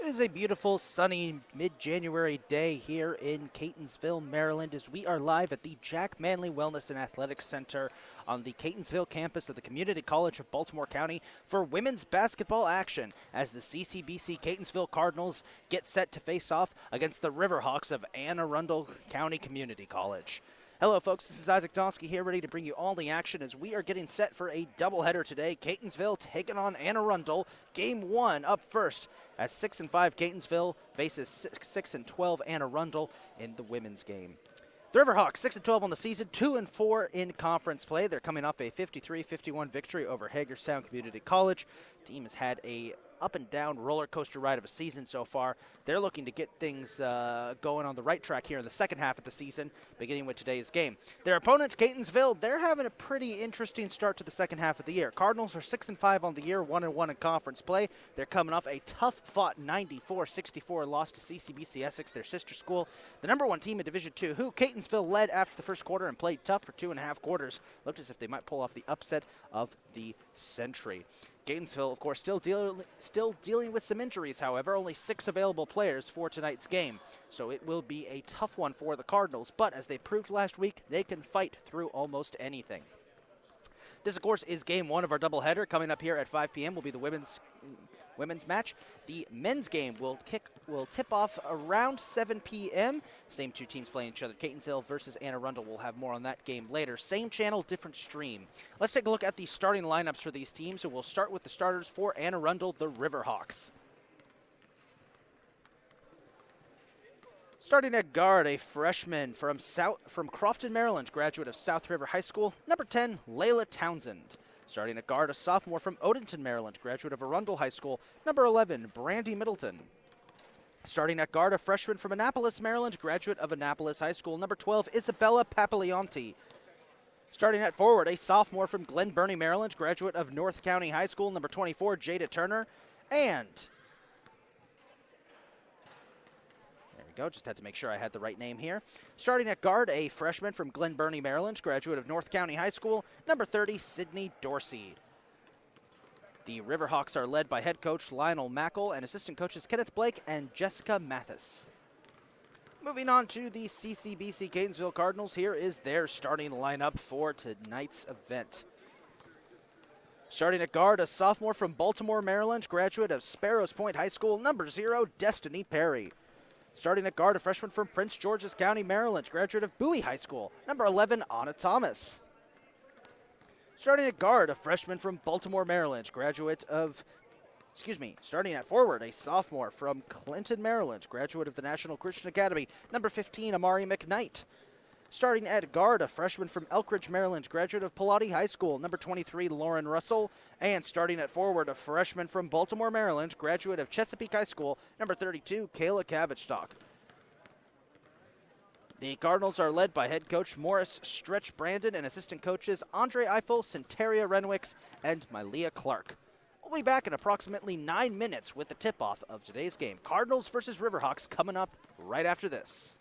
It is a beautiful, sunny, mid-January day here in Catonsville, Maryland, as we are live at the Jack Manley Wellness and Athletics Center on the Catonsville campus of the Community College of Baltimore County for women's basketball action as the CCBC Catonsville Cardinals get set to face off against the Riverhawks of Arundel County Community College. Hello, folks. This is Isaac Donsky here, ready to bring you all the action as we are getting set for a doubleheader today. Catonsville taking on Arundel. Game one up first as 6-5 Catonsville faces 6-12 Arundel in the women's game. The Riverhawks 6-12 on the season, 2-4 in conference play. They're coming off a 53-51 victory over Hagerstown Community College. The team has had a up and down roller coaster ride of a season so far. They're looking to get things going on the right track here in the second half of the season, beginning with today's game. Their opponent, Catonsville, they're having a pretty interesting start to the second half of the year. Cardinals are 6-5 on the year, 1-1 in conference play. They're coming off a tough-fought 94-64 loss to CCBC Essex, their sister school. The number one team in Division II, who Catonsville led after the first quarter and played tough for 2.5 quarters. Looked as if they might pull off the upset of the century. Catonsville, of course, still dealing with some injuries, however. Only 6 available players for tonight's game. So it will be a tough one for the Cardinals. But as they proved last week, they can fight through almost anything. This, of course, is game one of our doubleheader. Coming up here at 5 p.m. will be the women's match. The men's game will tip off around 7 p.m. Same two teams playing each other. Catonsville versus Arundel. We'll have more on that game later. Same channel, different stream. Let's take a look at the starting lineups for these teams. So we'll start with the starters for Arundel, the Riverhawks. Starting at guard, a freshman from Crofton, Maryland, graduate of South River High School, number 10, Layla Townsend. Starting at guard, a sophomore from Odenton, Maryland, graduate of Arundel High School, number 11, Brandy Middleton. Starting at guard, a freshman from Annapolis, Maryland, graduate of Annapolis High School, number 12, Isabella Papaglianti. Starting at forward, a sophomore from Glen Burnie, Maryland, graduate of North County High School, number 24, Jada Turner. And there we go, just had to make sure I had the right name here. Starting at guard, a freshman from Glen Burnie, Maryland, graduate of North County High School, number 30, Sydney Dorsey. The Riverhawks are led by head coach Lionel Mackle and assistant coaches Kenneth Blake and Jessica Mathis. Moving on to the CCBC Catonsville Cardinals, here is their starting lineup for tonight's event. Starting at guard, a sophomore from Baltimore, Maryland, graduate of Sparrows Point High School, number 0, Destiny Perry. Starting at guard, a freshman from Prince George's County, Maryland, graduate of Bowie High School, number 11, Anna Thomas. Starting at guard, a freshman from Baltimore, Maryland, starting at forward, a sophomore from Clinton, Maryland, graduate of the National Christian Academy, number 15, Amari McKnight. Starting at guard, a freshman from Elkridge, Maryland, graduate of Pilati High School, number 23, Lauren Russell. And starting at forward, a freshman from Baltimore, Maryland, graduate of Chesapeake High School, number 32, Kayla Cabbage-Stock. The Cardinals are led by head coach Morris Stretch Brandon and assistant coaches Andre Eiffel, Centeria Renwicks, and Mylia Clark. We'll be back in approximately 9 minutes with the tip-off of today's game. Cardinals versus Riverhawks coming up right after this.